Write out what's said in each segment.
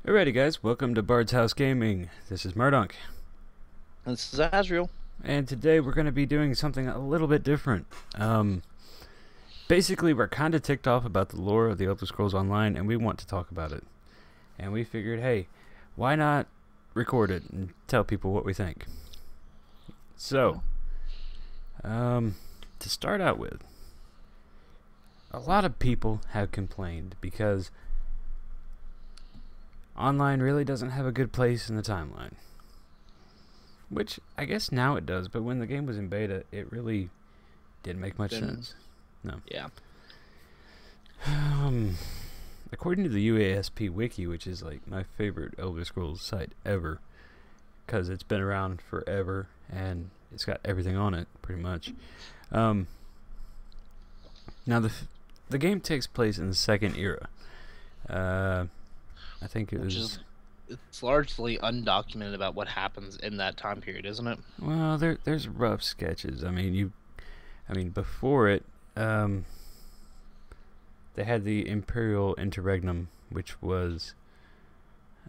Alrighty guys, welcome to Bard's House Gaming. This is Murdunk. This is Azrael. And today we're going to be doing something a little bit different. Basically we're kind of ticked off about the lore of the Elder Scrolls Online and we want to talk about it. And we figured, hey, why not record it and tell people what we think? So, to start out with, a lot of people have complained because online really doesn't have a good place in the timeline. Which, I guess now it does, but when the game was in beta, it really didn't make much sense. No. Yeah. According to the UASP wiki, which is like my favorite Elder Scrolls site ever, because it's been around forever, and it's got everything on it, pretty much. Now, the game takes place in the Second Era. I think it was... It's largely undocumented about what happens in that time period, isn't it? Well, there's rough sketches. I mean, before it, they had the Imperial Interregnum, which was,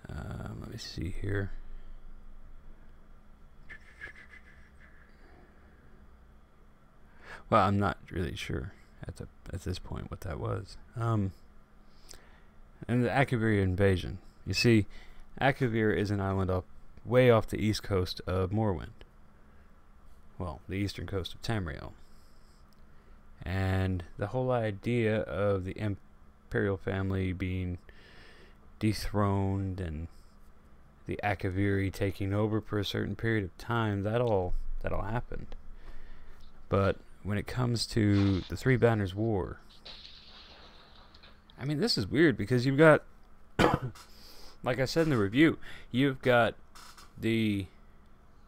let me see here. Well, I'm not really sure at this point what that was. And the Akaviri invasion. You see, Akavir is an island way off the east coast of Morrowind. Well, the eastern coast of Tamriel. And the whole idea of the Imperial family being dethroned and the Akaviri taking over for a certain period of time, that all happened. But when it comes to the Three Banners War, I mean, this is weird because you've got, like I said in the review, you've got the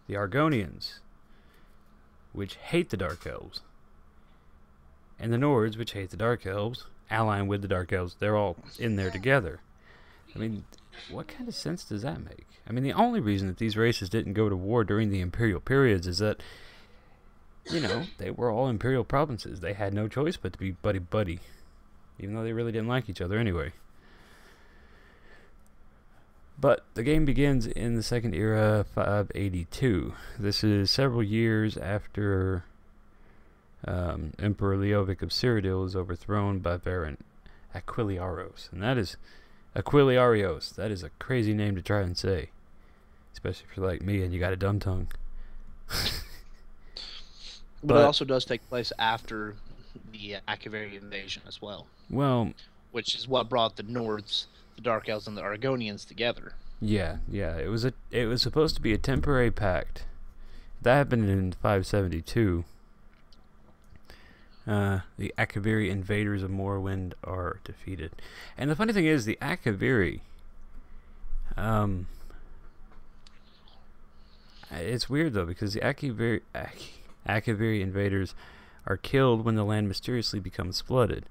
Argonians, which hate the Dark Elves, and the Nords, which hate the Dark Elves, allying with the Dark Elves. They're all in there together. I mean, what kind of sense does that make? I mean, the only reason that these races didn't go to war during the Imperial periods is that, you know, they were all Imperial provinces. They had no choice but to be buddy-buddy, even though they really didn't like each other anyway. But the game begins in the Second Era, 582. This is several years after Emperor Leovic of Cyrodiil is overthrown by Baron Aquiliaros. And that is Aquiliarios. That is a crazy name to try and say, especially if you're like me and you got a dumb tongue. But it also does take place after the Akaviri invasion as well. Well, which is what brought the Nords, the Dark Elves, and the Argonians together. Yeah. It was supposed to be a temporary pact. That happened in 572. The Akaviri invaders of Morrowind are defeated, and the funny thing is, the Akaviri. It's weird though because the Akaviri invaders are killed when the land mysteriously becomes flooded.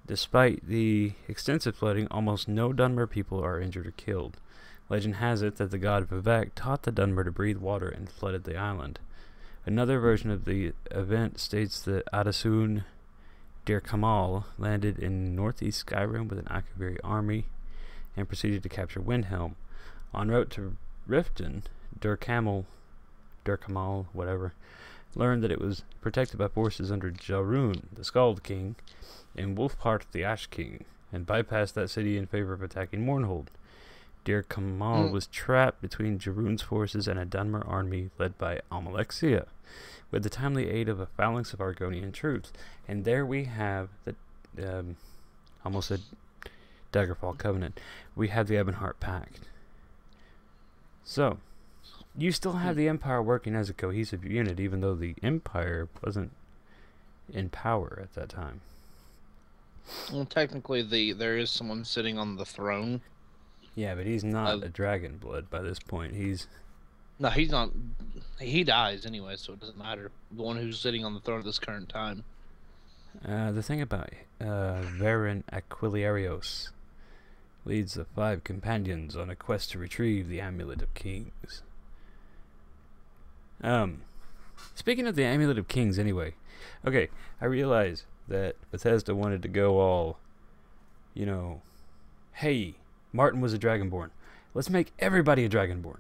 Despite the extensive flooding, almost no Dunmer people are injured or killed. Legend has it that the god Vivek taught the Dunmer to breathe water and flooded the island. Another version of the event states that Adasun Dir Kamal landed in northeast Skyrim with an Akaviri army and proceeded to capture Windhelm. En route to Riften, Dir Kamal, whatever, learned that it was protected by forces under Jarun, the Skald King, and Wulfhart, the Ash King, and bypassed that city in favor of attacking Mournhold. Dir Kamal was trapped between Jarun's forces and a Dunmer army led by Almalexia, with the timely aid of a phalanx of Argonian troops. And there we have the, almost a Daggerfall Covenant. We have the Ebonheart Pact. So, you still have the Empire working as a cohesive unit, even though the Empire wasn't in power at that time. Well, technically, there is someone sitting on the throne. Yeah, but he's not a dragon blood by this point. No, he's not. He dies anyway, so it doesn't matter. The one who's sitting on the throne at this current time. The thing about Baron Aquiliarios leads the 5 companions on a quest to retrieve the Amulet of Kings. Speaking of the Amulet of Kings, anyway. Okay, I realize that Bethesda wanted to go all, you know, hey, Martin was a Dragonborn. let's make everybody a Dragonborn.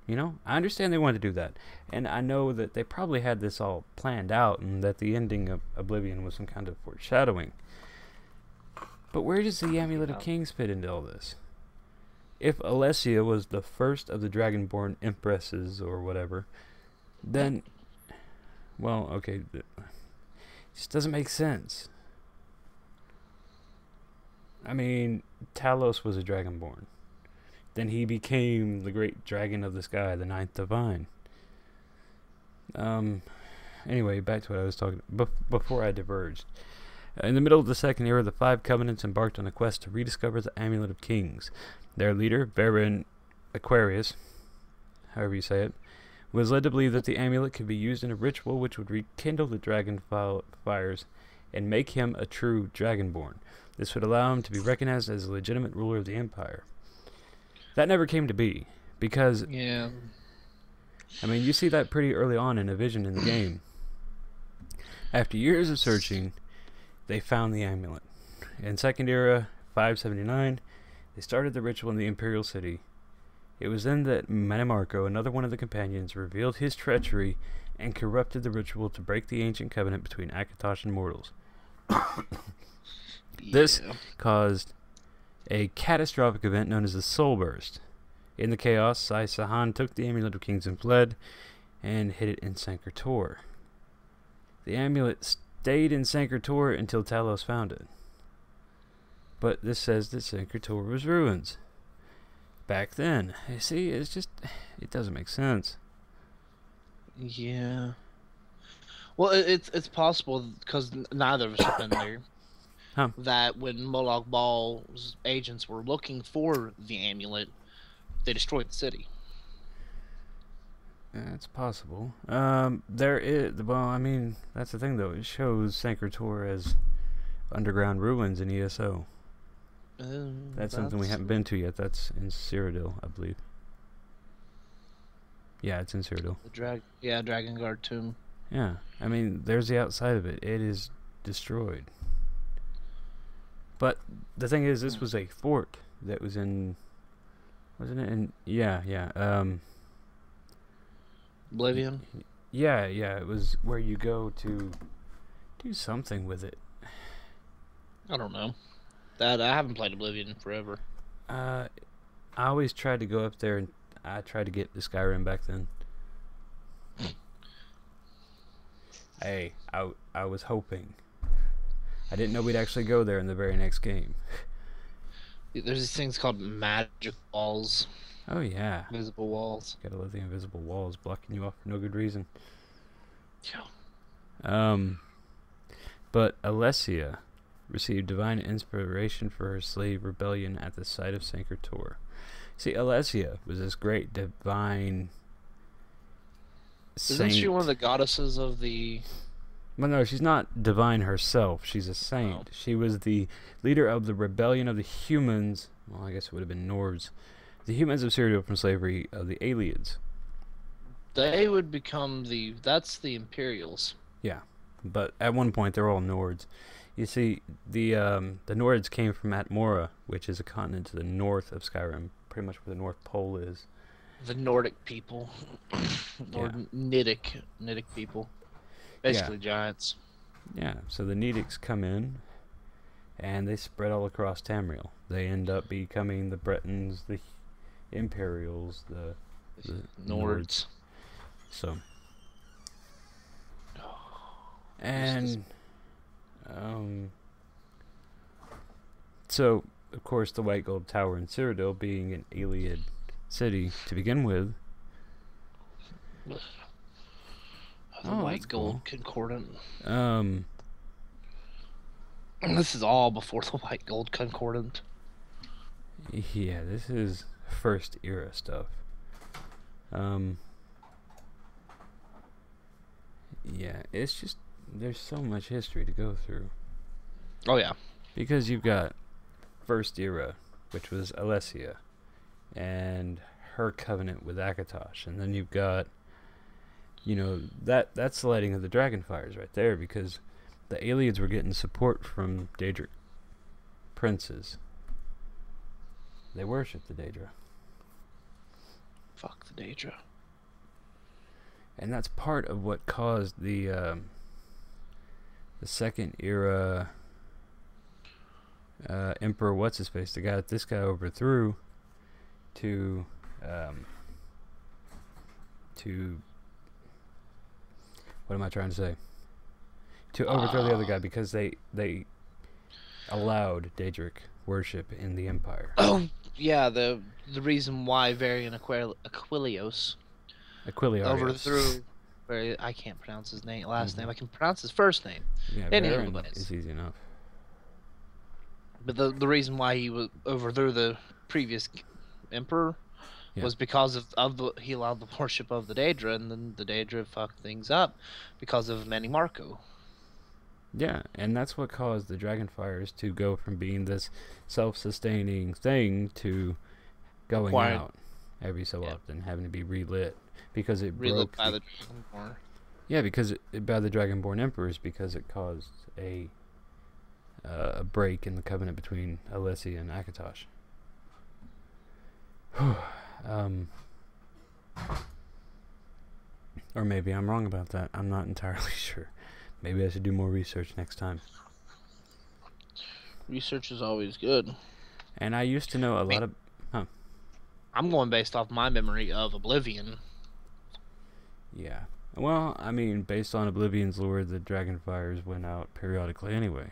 You know, I understand they wanted to do that, and I know that they probably had this all planned out, and that the ending of Oblivion was some kind of foreshadowing. But where does the Amulet of Kings fit into all this? If Alessia was the first of the Dragonborn Empresses or whatever, then, well, okay, it just doesn't make sense. I mean, Talos was a Dragonborn. Then he became the great dragon of the sky, the ninth divine. Anyway, back to what I was talking before I diverged. In the middle of the Second Era, the Five Covenants embarked on a quest to rediscover the Amulet of Kings. Their leader, Baron Aquarius, however you say it, was led to believe that the amulet could be used in a ritual which would rekindle the dragon fires and make him a true Dragonborn. This would allow him to be recognized as a legitimate ruler of the Empire. That never came to be, because, yeah, I mean, you see that pretty early on in a vision in the game. After years of searching, they found the amulet. In Second Era, 579, they started the ritual in the Imperial City. It was then that Manimarco, another one of the companions, revealed his treachery and corrupted the ritual to break the ancient covenant between Akatosh and mortals. This caused a catastrophic event known as the Soul Burst. In the chaos, Sai Sahan took the Amulet of Kings and fled, and hid it in Sancre Tor. The amulet stayed in Sancre Tor until Talos found it. But this says that Sancre Tor was ruins. Back then. You see, it's just, it doesn't make sense. Yeah. Well, it's possible, because neither of us have been there, that when Moloch Ball's agents were looking for the amulet, they destroyed the city. That's possible. There is, well, I mean, that's the thing though. It shows Sancre Tor as underground ruins in ESO. That's something we haven't been to yet. That's in Cyrodiil, I believe. Yeah, it's in Cyrodiil. The Dragon Guard tomb. Yeah, I mean, there's the outside of it. It is destroyed. But the thing is, this was a fort that was in, wasn't it? In Oblivion. Yeah, it was where you go to do something with it. I don't know. That I haven't played Oblivion in forever. I always tried to go up there, and I tried to get the Skyrim back then. Hey, I was hoping. I didn't know we'd actually go there in the very next game. There's these things called magic walls. Oh yeah, Invisible walls. Gotta love the invisible walls blocking you off for no good reason. Yeah. But Alessia received divine inspiration for her slave rebellion at the site of Sancre Tor. See, Alessia was this great divine saint. Isn't she one of the goddesses of the... Well, no, she's not divine herself. She's a saint. Oh. She was the leader of the rebellion of the humans. Well, I guess it would have been Nords. The humans of Cyrodiil from slavery of the Aliens. They would become the... That's the Imperials. Yeah, but at one point they're all Nords. You see, the Nords came from Atmora, which is a continent to the north of Skyrim, pretty much where the North Pole is. The Nordic people. Or Nidic people. Basically giants. Yeah, so the Nedics come in, and they spread all across Tamriel. They end up becoming the Bretons, the Imperials, the Nords. So, and so of course the White Gold Tower in Cyrodiil, being an Iliad city to begin with. The White Gold Concordant. Cool. This is all before the White Gold Concordant. Yeah, this is first era stuff. Yeah, it's just, there's so much history to go through. Oh yeah. Because you've got first era, which was Alessia, and her covenant with Akatosh, and then you've got, you know, that's the lighting of the Dragonfires right there, because the aliens were getting support from Daedric princes. They worshipped the Daedra. Fuck the Daedra. And that's part of what caused the second era Emperor what's-his-face, the guy that this guy overthrew, to what am I trying to say? To overthrow the other guy, because they allowed Daedric worship in the Empire. Oh, yeah, the reason why Varian Aquilios overthrew. I can't pronounce his last name. I can pronounce his first name. Yeah, Varian is easy enough. But the reason why he overthrew the previous emperor was because he allowed the worship of the Daedra, and then the Daedra fucked things up because of Manny Marco. Yeah, and that's what caused the Dragonfires to go from being this self-sustaining thing to going out every so often, having to be relit because it broke by the Dragonborn. Yeah, because by the Dragonborn emperors, because it caused a break in the covenant between Alessia and Akatosh. Or maybe I'm wrong about that. I'm not entirely sure. Maybe I should do more research next time. Research is always good. And I used to know a lot of... I'm going based off my memory of Oblivion. Yeah. Well, I mean, based on Oblivion's lore, the Dragonfires went out periodically anyway.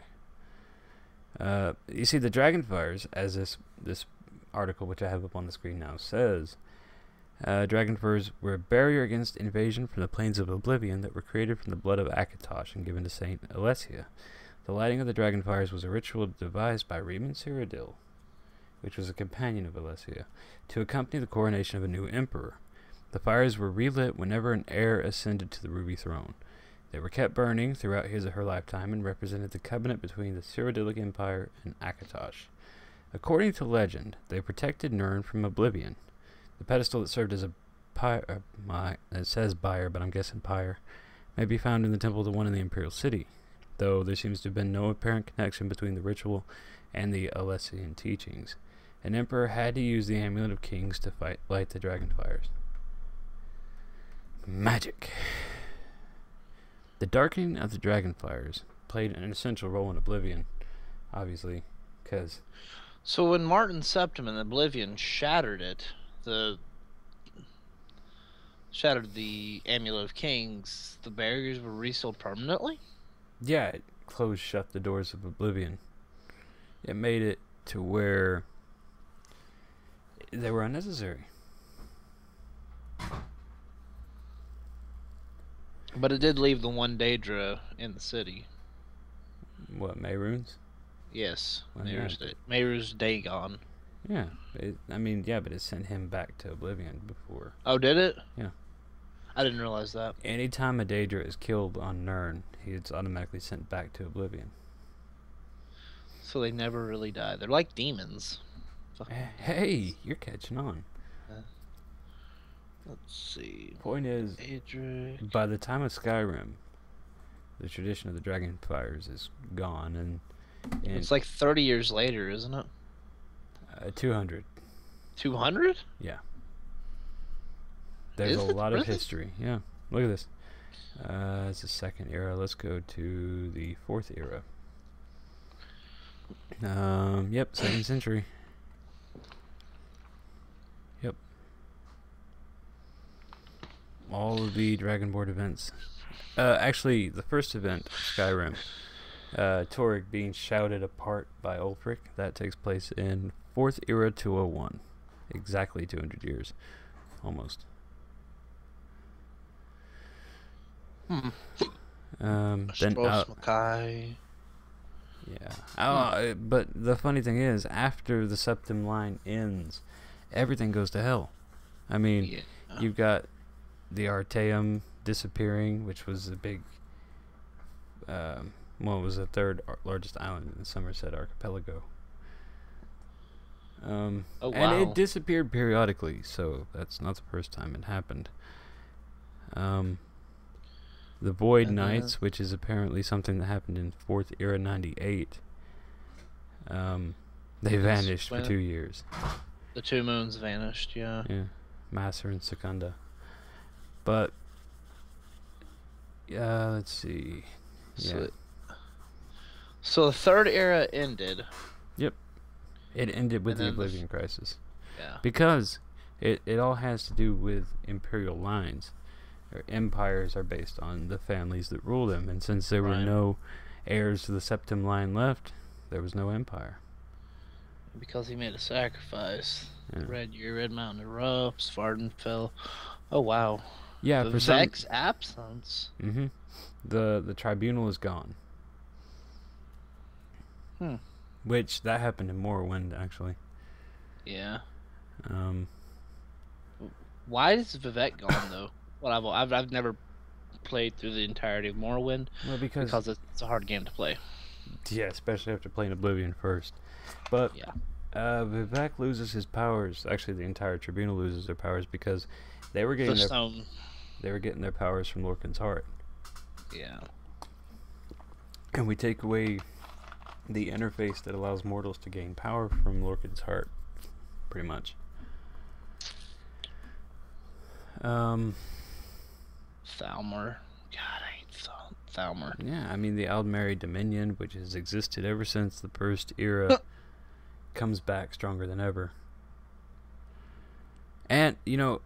You see, the Dragonfires, as this article, which I have up on the screen now, says... Dragonfires were a barrier against invasion from the plains of Oblivion that were created from the blood of Akatosh and given to Saint Alessia. The lighting of the Dragonfires was a ritual devised by Raymond Cyrodiil, which was a companion of Alessia, to accompany the coronation of a new emperor. The fires were relit whenever an heir ascended to the Ruby Throne. They were kept burning throughout his or her lifetime and represented the covenant between the Cyrodiilic Empire and Akatosh. According to legend, they protected Nirn from Oblivion. The pedestal that served as a pyre, it says byre, but I'm guessing pyre, may be found in the temple of the one in the Imperial City, though there seems to have been no apparent connection between the ritual and the Alessian teachings. An emperor had to use the Amulet of Kings to light the Dragonfires. Magic. The darkening of the Dragonfires played an essential role in Oblivion, obviously, because... So when Martin Septim in Oblivion shattered the Amulet of Kings, the barriers were resealed permanently? Yeah, it closed shut the doors of Oblivion. It made it to where they were unnecessary. But it did leave the one Daedra in the city. What, Mehrunes? Yes, Mehrunes Dagon. Yeah, but it sent him back to Oblivion before. Oh, did it? Yeah. I didn't realize that. Anytime a Daedra is killed on Nirn, he's automatically sent back to Oblivion. So they never really die. They're like demons. Hey, you're catching on. Let's see. Point is, Daedric. By the time of Skyrim, the tradition of the Dragonfires is gone, and it's like 30 years later, isn't it? 200. 200? Yeah. There's a lot of history. Yeah. Look at this. It's the second era. Let's go to the fourth era. Yep, 2nd century. Yep. All of the Dragonborn events. Actually, the first event, Skyrim, Torygg being shouted apart by Ulfric, that takes place in 4th era 201. Exactly 200 years. Almost. Then Mackay. Yeah. But the funny thing is, after the Septim line ends, everything goes to hell. I mean, you've got the Artaeum disappearing, which was a big... it was the third largest island in the Somerset Archipelago. And it disappeared periodically, so that's not the first time it happened. The Void Knights, which is apparently something that happened in 4th era 98, they vanished for 2 years. The 2 moons vanished, yeah. Yeah. Master and Secunda. But let's see. Yeah. So the third era ended. Yep. It ended with the Oblivion Crisis. Yeah. Because it all has to do with imperial lines. Or empires are based on the families that rule them, and since there were no heirs to the Septim line left, there was no empire. Because he made a sacrifice. Yeah. Red Mountain erupts, Varden fell. Oh wow. Yeah, the Vivek's absence. Mm-hmm. The tribunal is gone. Which that happened in Morrowind, actually. Yeah. Why is Vivek gone though? Well, I've never played through the entirety of Morrowind. Well, because it's a hard game to play. Yeah, especially after playing Oblivion first. But yeah. Vivek loses his powers. Actually, the entire tribunal loses their powers because they were getting their powers from Lorcan's heart. Yeah. And we take away the interface that allows mortals to gain power from Lorcan's heart, pretty much. Thalmor. God, I hate Thalmor. Yeah, I mean the Aldmeri Dominion, which has existed ever since the first era, comes back stronger than ever. And, you know,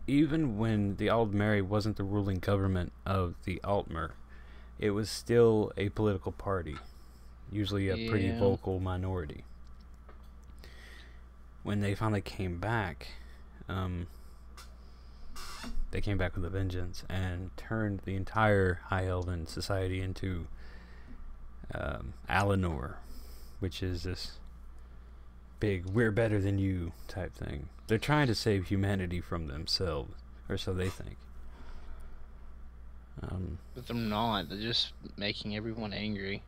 even when the Aldmeri wasn't the ruling government of the Altmer, it was still a political party. Usually a pretty vocal minority. When they finally came back, they came back with a vengeance and turned the entire High Elven society into Alinor, which is this big "we're better than you" type thing. They're trying to save humanity from themselves, or so they think. But they're not. They're just making everyone angry.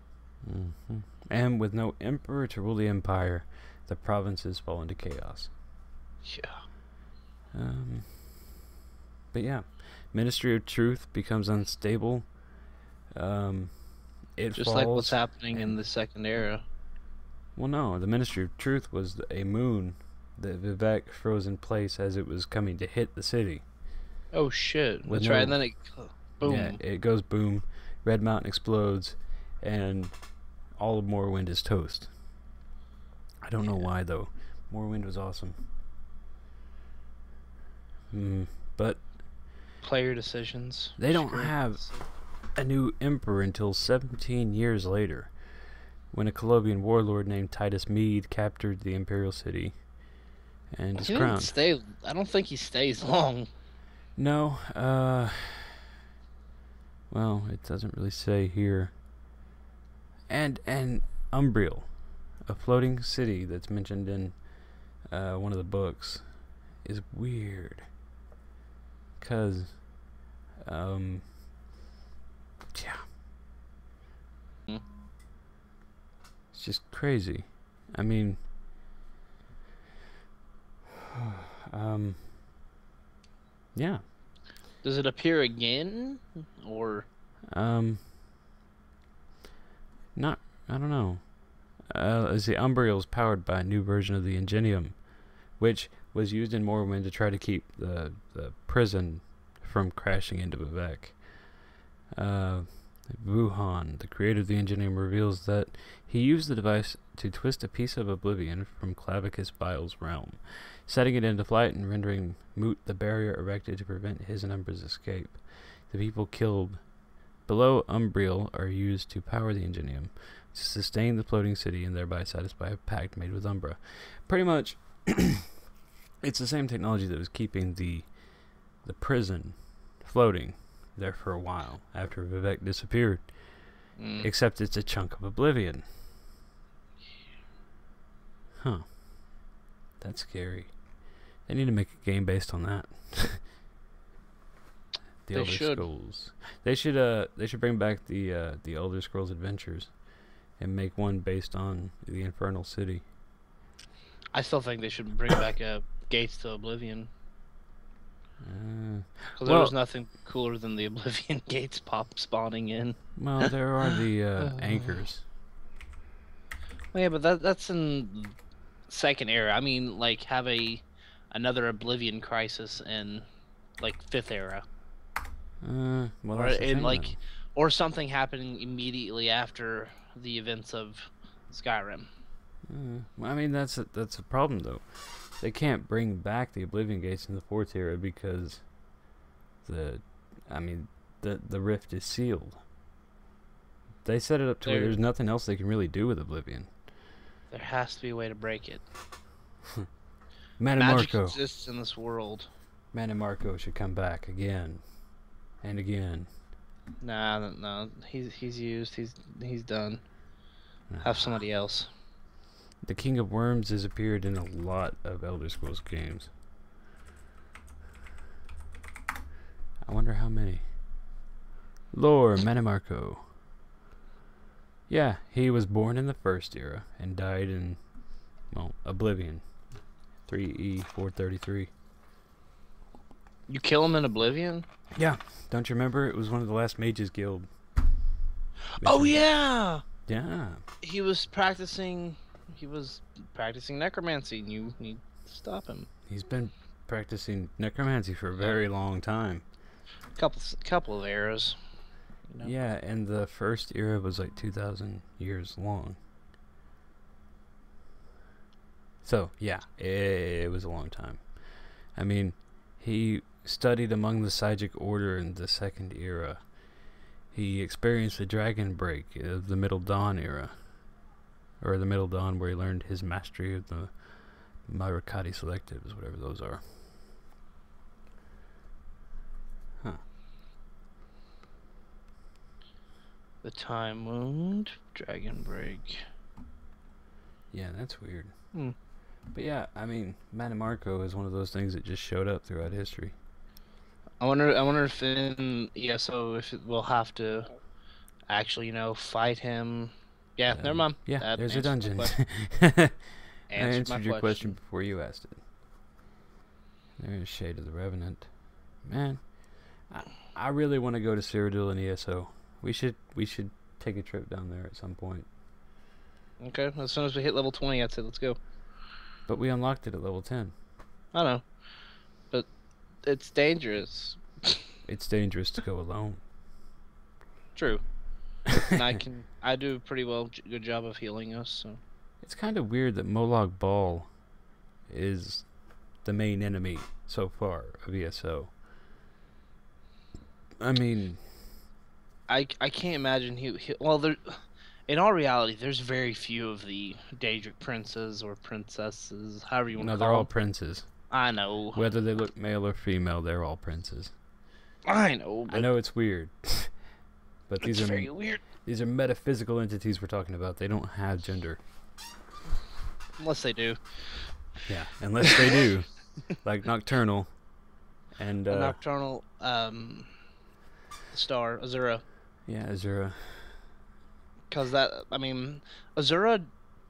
Mm-hmm. And with no emperor to rule the empire, the provinces fall into chaos. Yeah. But yeah, Ministry of Truth becomes unstable. It just like what's happening in the second era. Well, no, the Ministry of Truth was a moon that Vivek froze in place as it was coming to hit the city. Oh shit! That's right. And then it boom. Yeah, it goes boom. Red Mountain explodes, and all of Morrowind is toast. I don't know why though. Morrowind was awesome. But player decisions. They don't have a new emperor until 17 years later, when a Colobian warlord named Titus Mede captured the imperial city and his crown. I don't think he stays long. No, well, it doesn't really say here. And Umbriel, a floating city that's mentioned in one of the books, is weird. Because, it's just crazy. I mean, yeah. Does it appear again, or? Not. I don't know. As the Umbriel is powered by a new version of the Ingenium, which was used in Morrowind to try to keep the prison from crashing into Vivek. Wuhan, the creator of the Ingenium, reveals that he used the device to twist a piece of Oblivion from Clavicus Bile's realm, setting it into flight and rendering moot the barrier erected to prevent his and Umbra's escape. The people killed below Umbriel are used to power the Ingenium, to sustain the floating city and thereby satisfy a pact made with Umbra. Pretty much, it's the same technology that was keeping the prison floating there for a while after Vivek disappeared. Except it's a chunk of Oblivion. Huh. That's scary. They need to make a game based on that. The Elder Scrolls. They should bring back the Elder Scrolls Adventures and make one based on the Infernal City. I still think they should bring back Gates to Oblivion. Because there was nothing cooler than the Oblivion Gates spawning in. Well, there are the anchors. Well, yeah, but that's in second era. I mean, like, have a another Oblivion crisis in like 5th era. Well, Or that's the in thing, like, then. or something happening immediately after the events of Skyrim. Well, I mean, that's a problem though. They can't bring back the Oblivion Gates in the 4th era because the rift is sealed. They set it up to where there's nothing else they can really do with Oblivion. There has to be a way to break it. Magic exists in this world. Marco should come back again and again. No. He's used. He's done. Have somebody else. The King of Worms has appeared in a lot of Elder Scrolls games. I wonder how many. Lore Manimarco. Yeah, he was born in the 1st era and died in, well, Oblivion. 3E 433. You kill him in Oblivion? Yeah. Don't you remember? It was one of the last Mages Guild missions. Oh yeah. Yeah. He was practicing necromancy, and you need to stop him. He's been practicing necromancy for a very long time. Couple of eras. You know? Yeah, and the 1st era was like 2,000 years long. So, yeah, it was a long time. I mean, he studied among the Psijic Order in the 2nd era. He experienced the Dragon Break of the Middle Dawn era. Or the Middle Dawn, where he learned his mastery of the Myrakati Selectives, whatever those are. Huh. The Time Wound, Dragon Break. Yeah, that's weird. But yeah, I mean, Manimarco is one of those things that just showed up throughout history. I wonder if in ESO we'll have to actually, fight him. Yeah, never mind. Yeah, that there's a dungeon. I answered your question before you asked it. There's Shade of the Revenant. Man, I really want to go to Cyrodiil and ESO. We should take a trip down there at some point. Okay, as soon as we hit level 20, I'd say let's go. But we unlocked it at level 10. I know, but it's dangerous. It's dangerous to go alone. True. And I do a pretty good job of healing us. So it's kind of weird that Molag Bal is the main enemy so far of ESO. I mean, I can't imagine in all reality, there's very few of the Daedric princes or princesses, however you want to call them. No, they're all princes. I know. Whether they look male or female, they're all princes. I know. I know it's weird. But these are very weird. These are metaphysical entities we're talking about. They don't have gender. Unless they do. Yeah, unless they do. Like Nocturnal. And Nocturnal, Star, Azura. Yeah, Azura. Because Azura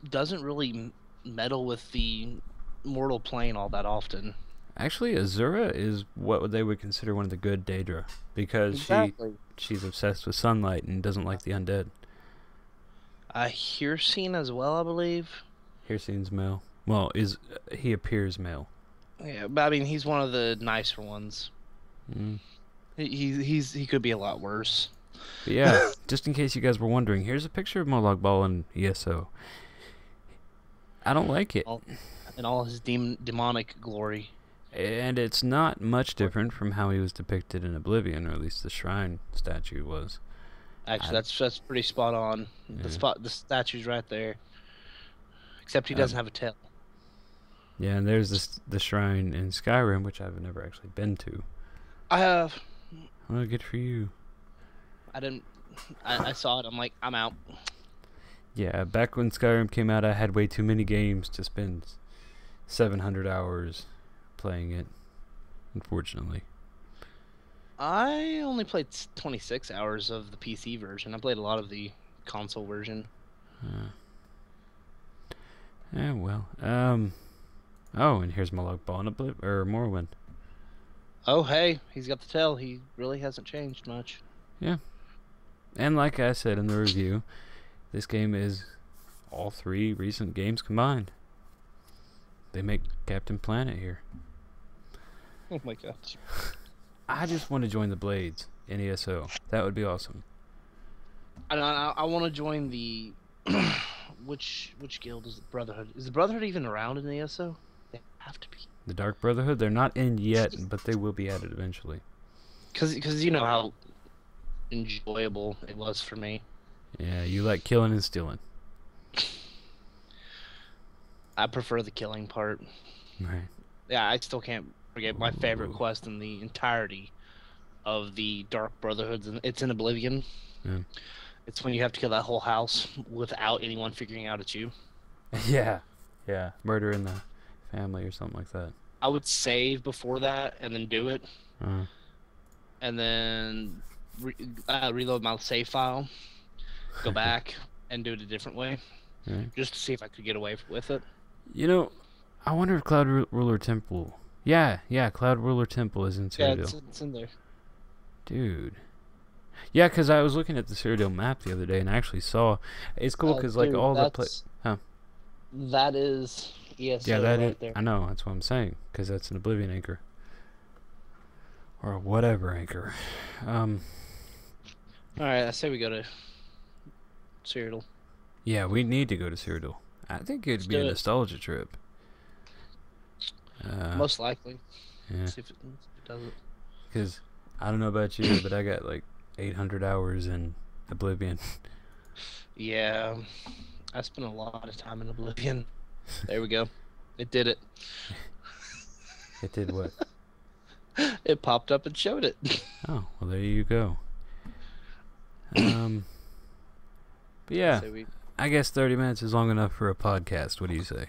doesn't really meddle with the mortal plane all that often. Actually, Azura is what they would consider one of the good Daedra, because she's obsessed with sunlight and doesn't like the undead. Hircine as well, I believe. Hircine's male. Well, he appears male. Yeah, but I mean, he's one of the nicer ones. He could be a lot worse. But yeah, just in case you guys were wondering, here's a picture of Molag Bal in ESO. I don't like it. In all his demonic glory. And it's not much different from how he was depicted in Oblivion, or at least the shrine statue was. Actually, that's pretty spot on. Yeah. The statue's right there. Except he doesn't have a tail. Yeah, and there's the shrine in Skyrim, which I've never actually been to. I have. Well, good for you. I saw it. I'm like, I'm out. Yeah, back when Skyrim came out, I had way too many games to spend 700 hours playing it, unfortunately. I only played 26 hours of the PC version. I played a lot of the console version. Yeah, well. Oh, and here's Molag Bal and Morrowind. Oh, hey, he's got the tail. He really hasn't changed much. Yeah. And like I said in the review, this game is all 3 recent games combined. They make Captain Planet here. Oh my gosh. I just want to join the Blades in ESO. That would be awesome. I want to join the which guild is the Brotherhood? Is the Brotherhood even around in ESO? They have to be. The Dark Brotherhood. They're not in yet, but they will be added eventually. Because you know how enjoyable it was for me. Yeah, you like killing and stealing. I prefer the killing part. Right. Yeah, I still can't forget my favorite quest in the entirety of the Dark Brotherhoods, and it's in Oblivion. Yeah. It's when you have to kill that whole house without anyone figuring out it's you. Yeah. Yeah. Murder in the family or something like that. I would save before that and then do it. Uh-huh. And then reload my save file, go back and do it a different way. Right. Just to see if I could get away with it. You know, I wonder if Cloud Ruler Temple... Yeah, Cloud Ruler Temple is in Cyrodiil. Yeah, it's in there. Dude. Yeah, because I was looking at the Cyrodiil map the other day and I actually saw... It's cool because, like, all the... That is ESO yeah, that right is... there. I know, that's what I'm saying. Because that's an Oblivion anchor. Or whatever anchor. Alright, I say we go to Cyrodiil. Yeah, we need to go to Cyrodiil. I think it'd be a nostalgia trip. Most likely. Yeah. See if it does it. Because, I don't know about you, but I got like 800 hours in Oblivion. Yeah. I spent a lot of time in Oblivion. There we go. It did it. It did what? It popped up and showed it. Oh, well, there you go. But yeah, I guess 30 minutes is long enough for a podcast. What do you say?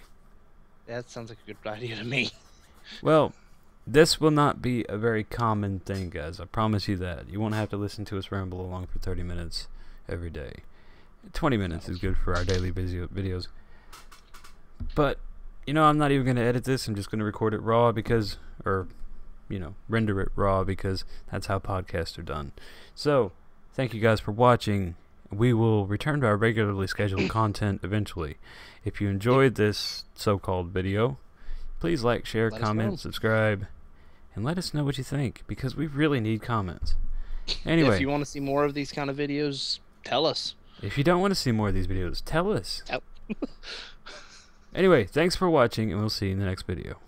That sounds like a good idea to me. Well, this will not be a very common thing, guys. I promise you that. You won't have to listen to us ramble along for 30 minutes every day. 20 minutes is good for our daily videos. But, you know, I'm not even going to edit this. I'm just going to record it raw because, or, you know, render it raw because that's how podcasts are done. So, thank you guys for watching. We will return to our regularly scheduled content eventually. If you enjoyed this so-called video, please like, share, comment, subscribe, and let us know what you think, because we really need comments. Anyway, if you want to see more of these kind of videos, tell us. If you don't want to see more of these videos, tell us. Anyway, thanks for watching, and we'll see you in the next video.